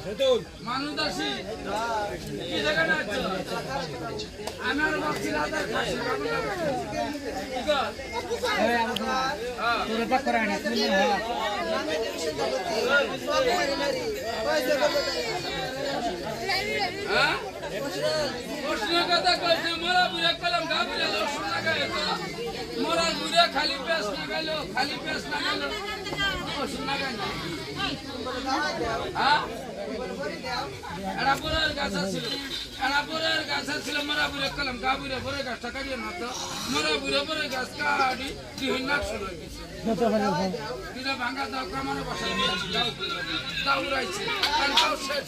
মানুষ দাসী কি জায়গাটা আছে আমার বাচ্চা দাদা খাসি কি কর এই আমাকে তোরে পাক করে আনি তুমি হ্যাঁ প্রশ্ন কথা কইছে মোরা বুড়া কলম গাবুরে লক্ষণ লাগায় তো মোরা বুড়া খালি পেশ লাগাইলো খালি পেশ লাগাইলো প্রশ্ন লাগাই না হ্যাঁ এড়াপুরের গাছ ছিল মোরা বুড়া কলম গাবুরে বড় গাছটা কাটিয়ে না তো মোরা বুড়া বড় গাছ কাটি দিহনাক শুরু হইছে দিনা ভাঙা দাও কামানো বসাই দিয়েছি দাও উড়াইছে আর দাও শেষ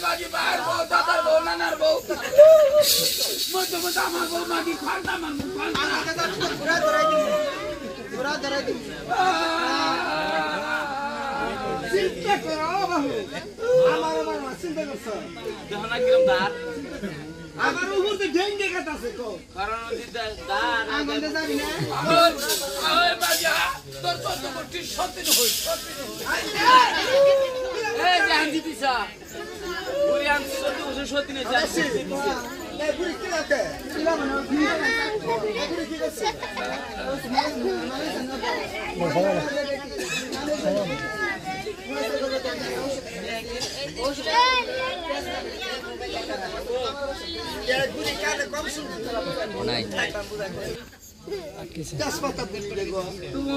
বাকি বাহার বউ দাদার বউ নানার বউ মধ্যে মধ্যে আমার বউ মাগি খালটা আমার চিন্তা করো বাবু আমার চিন্তা করছো দেখো না কিরম দাঁত আমার উপরে ডেঙ্গে কাটাছে তো কারণ দাঁত আঙ্গুলে যাবি না ওই বাজা তোর তো মোটি সত্যি হই এই জান দিতিসা পুরি আন সত্যি নেই যাচ্ছে এই পুরি কি লাগে কিলা মানে পুরি কি করছে গুলি কানে কম শুনতে নাই তেজপাতা দিলে গো তুমি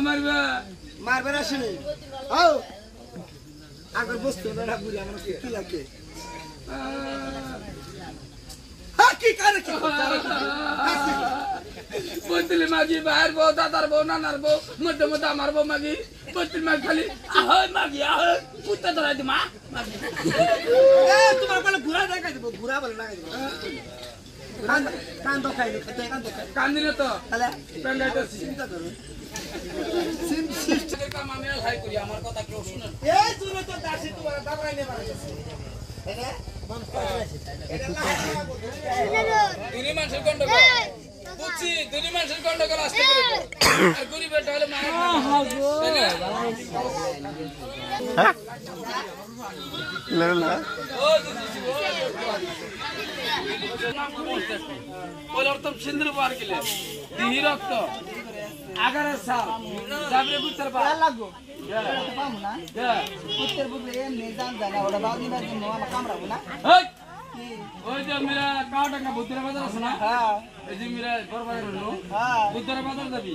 মারবে না শুনি ও আগর বস্তু না বুড়ি আমার কি লাগে কি করে কি বলতিলে মাগি বাহার বউ দাদার বউ নানার বউ মধ্যে মধ্যে আমার বউ মাগি বলতিল মাগি খালি আহই মাগি আহই পুত্তা ধরাই দি মা মাগি এ তোমার বলে ঘুরা দেখাই দেব ঘুরা বলে লাগাই দেব কান তো খাই খেতে কান দিলে তো তাহলে প্যান্ডাইটা চিন্তা করো সিম সিস্টেমের কাম আমি হাই করি আমার কথা কেউ শুনে এই তুমি তো দাসী তোমার দাবরাই নে মারা গেছে এটা বন্ধ করে এটা দুনি মানুষের গন্ডগোল বুঝছি দুনি মানুষের গন্ডগোল আসতে করে আর গরিবের তাহলে মারা হ্যাঁ লাগলা ও ওই অর্থম সিন্ধুর পার গেলে দিহি রক্ত আগারের সাল যাবরে বুতর পা লাগো পামু না বুতর বুতলে এমনি জান জানা ওটা বাউনি বাজি নো আমা কামড়াবো না ওই যে মেরা কাওটাঙ্গা বুতর বাজার আছে না হ্যাঁ এই যে মেরা বরবাজার হলো হ্যাঁ বুতর বাজার যাবি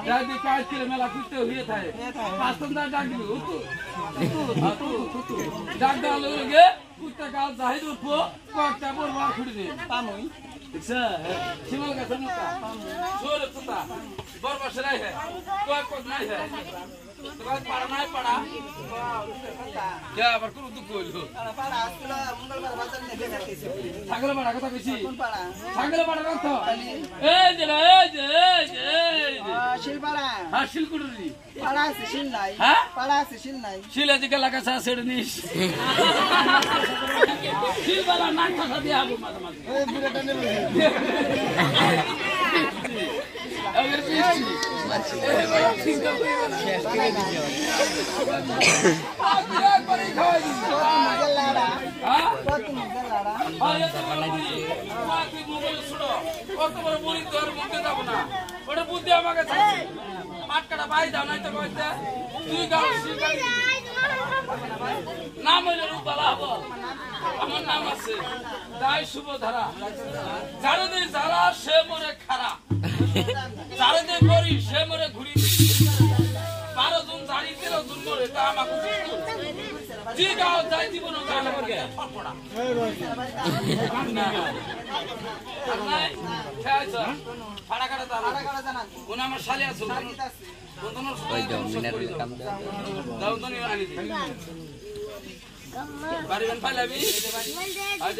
যাই দি কাজ করে মেলা কুত্তে হইয়ে থাকে পাঁচটা ডাক দিবি তুতু ডাক দাও লগে কুত্তে কাল জাহিদ উঠবো কয়েকটা বরবার খুঁড়ে দে পামুই দেখছ শিমল গাছ নতা জোরে পুতা বরবার সেরাই হে কোক নাই হে তোমার পাড়া নাই পাড়া যা আবার কোন দুঃখ হইলো পাড়া আসলে মঙ্গলবার বাজার নে দেখাইছে ছাগল পাড়া কথা কইছি কোন পাড়া ছাগল পাড়া কথা এই যে শিল পাড়া হ্যাঁ শিল কুড়ি পাড়া আছে শিল নাই হ্যাঁ পাড়া আছে শিল নাই শিল আছে লাগাছা ছেড়ে নিস শিল পাড়া নাক কথা দিয়া আবু মাঝে মাঝে এই বুড়াটা নেবে अगर पीछे ठीक है आप यार पर ही खाएगी मजा लाड़ा हां बहुत मजा लाड़ा हां ये तो बोली बाकी मोबाइल सुनो और तो बोली तो मुद्दे दाब ना बड़े बुद्धि আমাকে থাকে পাট কাটা ভাই দাও নাই তো কইতে তুই গাল শিখাই নাম হইলো রূপবালা হবো আমার নাম আছে দাই শুভধারা যারা দে যারা সে মরে খারা যারা দে পরি সে মরে ঘুরি 12 জন জানি 13 জন মরে তা আমাকে জি গাও যাই জীবন গান করে ফড়ফড়া নাই খাইছো ফাড়া কাটা জানা কোন আমার শালি আছে বন্ধনের ওই দাও মিনারের কাম দাও তো নিয়ে আনি বাড়ি বান পাইলাবি আজ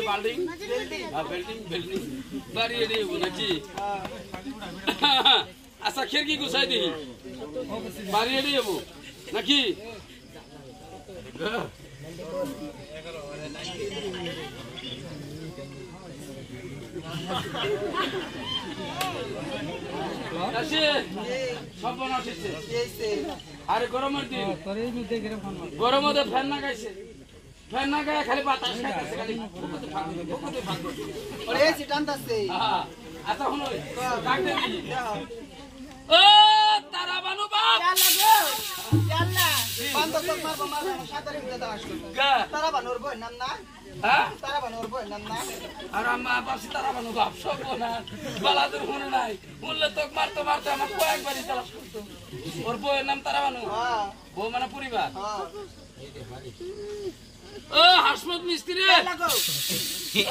বিল্ডিং বিল্ডিং বাড়ি এনে নাকি আচ্ছা খিড়কি গুছাই দিই বাড়ি এনে যাবো নাকি আসে সব আসছে আরে গরমের দিন গরম মধ্যে ফ্যান না গাইছে ফ্যান না গায়ে খালি বাতাস খাইতেছে খালি ফুকুতে ফাঁকবে ওরে এসি টানতাছে আচ্ছা শুনো ডাক্তার ও তারা বানু বাপ ইয়াল্লা বন্ধ তো মারবো সাতারে উঠে দাও আসো তারা বানুর বই নাম না হ্যাঁ তারা বানুর বই নাম না আর আম্মা বাপসি তারা বানু বাপ সব না বালাদের মনে নাই বললে তো মারতে মারতে আমার কয়েকবারই তালাশ করতো ওর বউয়ের নাম তারা বানু হ্যাঁ বউ মানে পরিবার হ্যাঁ ও হাসমত মিস্ত্রি লাগো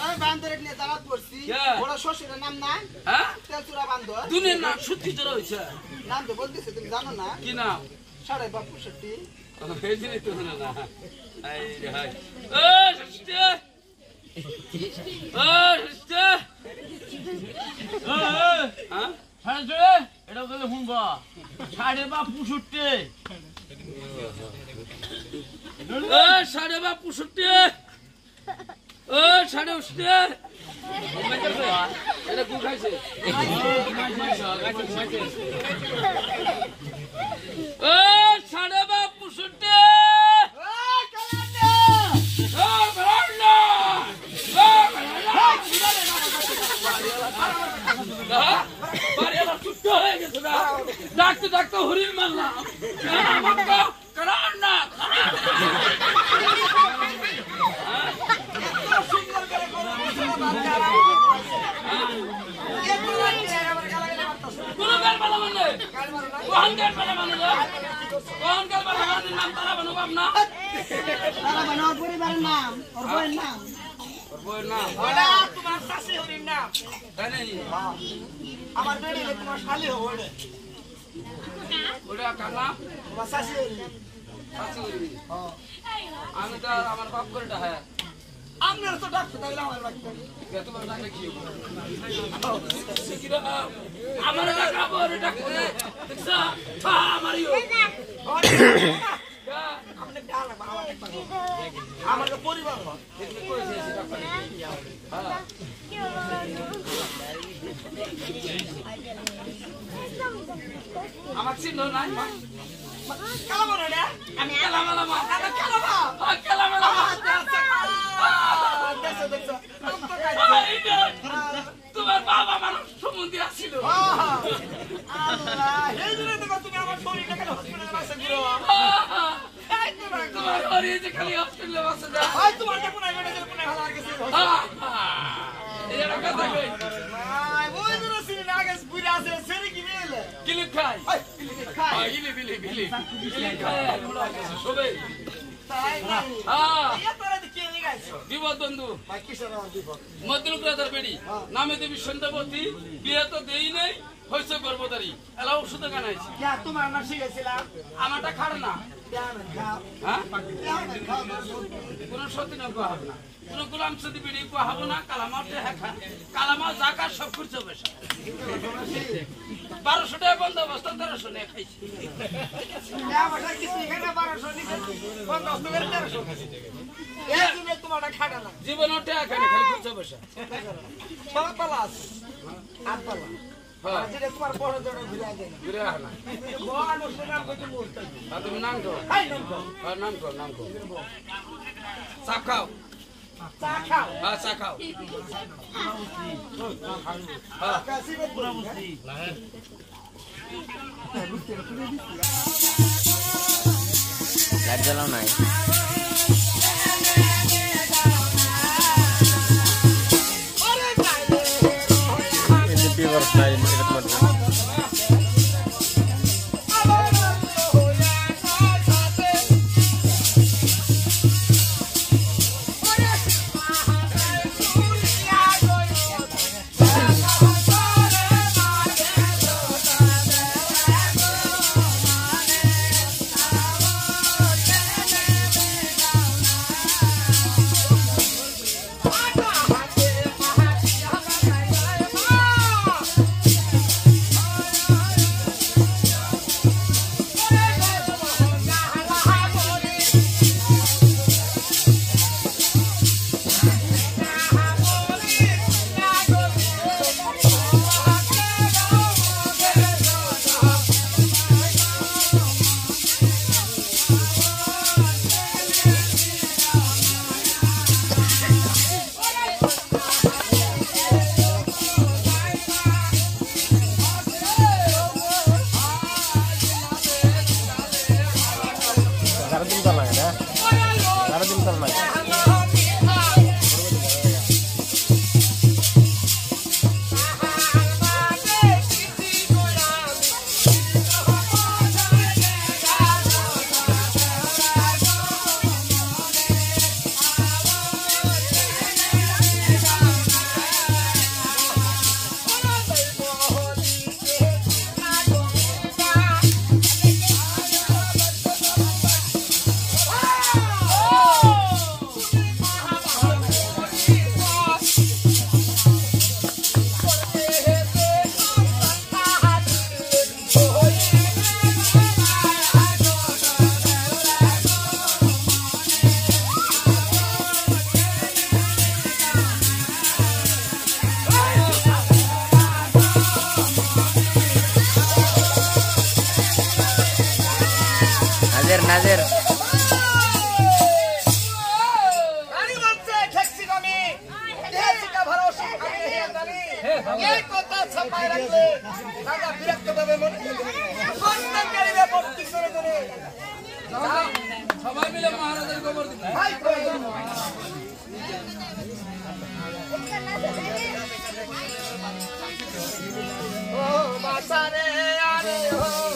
ওই বান্দরে নিয়ে দাওয়াত করছি ওরা শ্বশুরের নাম না হ্যাঁ তেলচুরা বান্দর দুনিয়ার নাম সত্যি তোর হয়েছে নাম তো বলতেছে তুমি জানো না কি নাম সাড়ে বাপু সত্যি এই জিনিস তো না না এই রে হাই ও সত্যি ও সত্যি হ্যাঁ এটা বলে শুনবা সাড়ে বা 65 ও সাড়ে বা 65 ও সাড়ে 65 এটা গু খাইছে ও সাড়ে বা 65 ডাকতে ডাকতে হরিণ মারলাম কোন গাল পালা মানে কোন গাল পালা মানে কোন গাল পালা মানে নাম তারা বানু বাপ না তারা বানুর পরিবারের নাম ওর বইয়ের নাম ওর বউয়ের নাম ওটা তোমার শাশি হরির নাম তাই নাই আমার বেড়ে তোমার শালি হবে ওটা কার নাম তোমার শাশি হরি শাশি হরি আমি তো আমার বাপ করে ডাহে আপনার তো ডাক্তার তাইলে আমার ডাক্তার তোমার ডাকলে কি আমার ডাকা বড় ডাকতে দেখছা আমারও আপনি ডালা আমার পরিবার আমার চিহ্ন নাই কালামার রে আমি কালামালামা কালামা কালামালামা দেখো দেখো তোমার বাবা মানুষ সম্বন্ধে আসছিল আল্লাহ এই জন্য তো তুমি আমার শরীরটা কেন হসপিটালে বাসা দিও তোমার ঘরে যে খালি হসপিটালে বাসা দাও হয় তোমার যে কোন আইডিয়া যে কোন হালা আর কিছু এই কথা কই ওই জন্য সিনে নাগে বুড়া আছে সেরে কি মেলে কিলি খাই খাই ইলি বিলি বিলি কিলি খাই সবে তাই না ইয়া তোরা কি লিগাইছো বিপদ বন্ধু ভাই কিসের আমার বিপদ মদলুক রাজার বেড়ি নামে দেবী সন্ধ্যাবতী বিয়ে তো দেই নাই হয়েছে গর্ভধারী এলা ওষুধ কানাইছি ইয়া তোমার না শিখেছিলাম আমারটা খার না হ্যাঁ কোন সত্যি না কোয়া হবে না কোন গোলাম সদি বেড়ি কোয়া হবো না কালামাতে হ্যাঁ কালামা জাকার সব করছে বেশ 1200 টাকা বন্দোবস্ত 1300 নিয়ে খাইছি আমার কিছু এখানে 1200 নিছে 50 করে 1300 খাইছি এই জন্য তোমারটা খাটা না জীবন টাকা খাই খালি করছে বেশ সব পালা আছে আট পালা হ্যাঁ যেটা তোমার বড় জোড়া ঘুরে যায় না ঘুরে আহ না বড় সোনা কত মুস্তা আর তুমি নাম কো হাই নাম কো আর নাম কো চাপ খাও চা খাও হ্যাঁ চা খাও কাশি বে পুরা মুস্তি লাইট জ্বালাও নাই নাজের নাজের রানী বলছে ঠেকছি আমি দেহেছি কা ভরসা আমি হে জানি এই কথা ছাপাই রাখলে রাজা বিরক্ত হবে মনে বর্তমান কারিবে ভক্তি করে ধরে সবাই মিলে মহারাজের খবর দিবে ভাই ও বাসারে আরে ও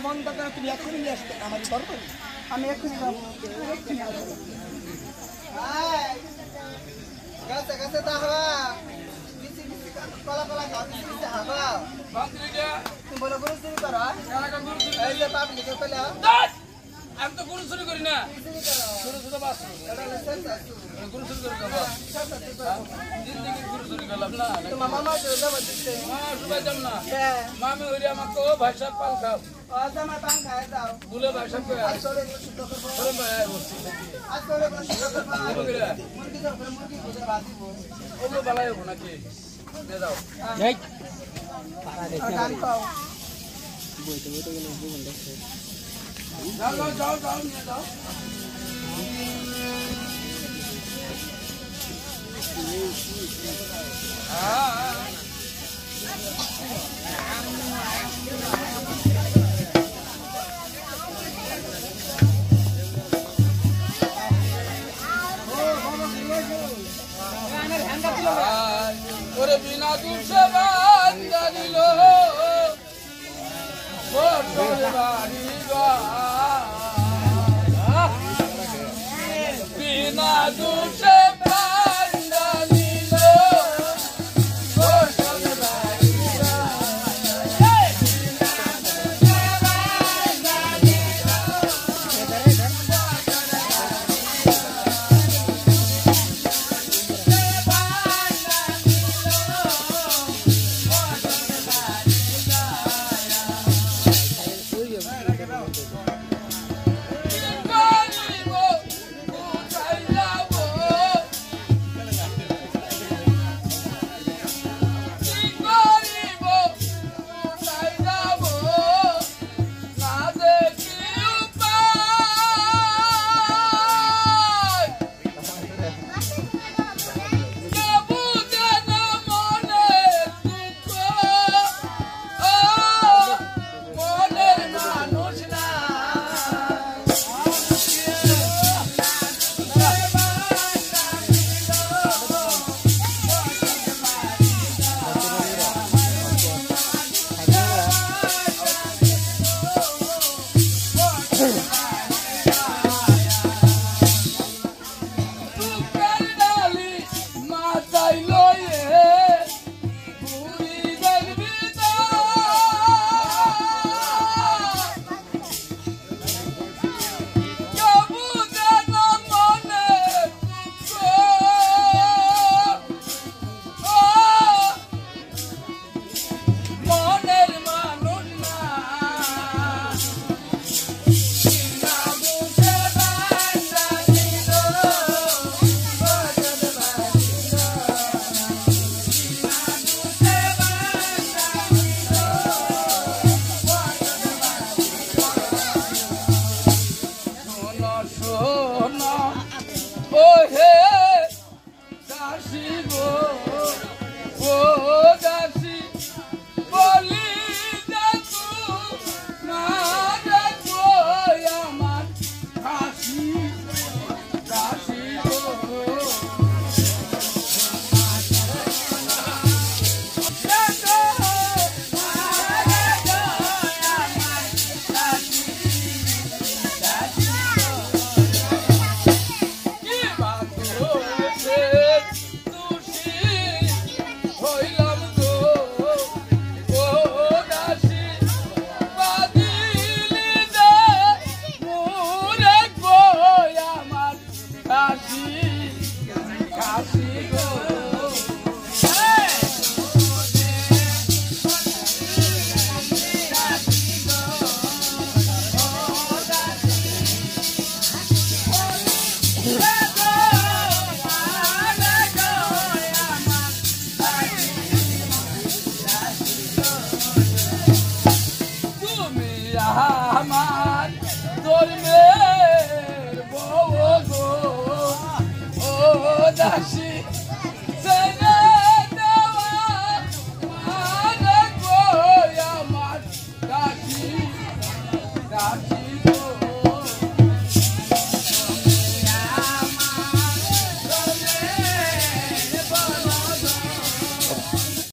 মন দরকার তুমি এখনই নিয়ে আসতে আমাদের বড় করি আমি এক্ষুনি যাবো এক্ষুনি আসবো গাছে গাছে দাহবা বিসি বিসি কলা কলা খাও বিসি বিসি হাবা বান্দ্রিটা তুমি বলো গুরু চুরি করো কারাকা গুরু চুরি এই যে পাবলিকে পেলে দাস আমি তো গুরু চুরি করি না চুরি করো ছোট ছোট বাস এটা লেসেন্স গুরু চুরি করে খাবো জিন্দগি গুরু চুরি করলাম না তোমার মামা তো যাব দিতে মা সুবাই যাম না হ্যাঁ মামি হইরে আমাকে ও ভাই সাহেব পাল খাও জামা পান খায় দাও বুলে ভাই সাহেব কে আসলে শুদ্ধ করবো ওরে ভাই বসছি আসলে শুদ্ধ করবো বগিরা মুরগি দাও মুরগি খুঁজে বাজিব ওগুলো বালাই হবো নাকি দিয়ে দাও গান খাও যাও যাও যাও নিয়ে যাও ওরে বিনা দুঃখে বান্ধা দিল বিনা দুঃখে বান্ধা দিল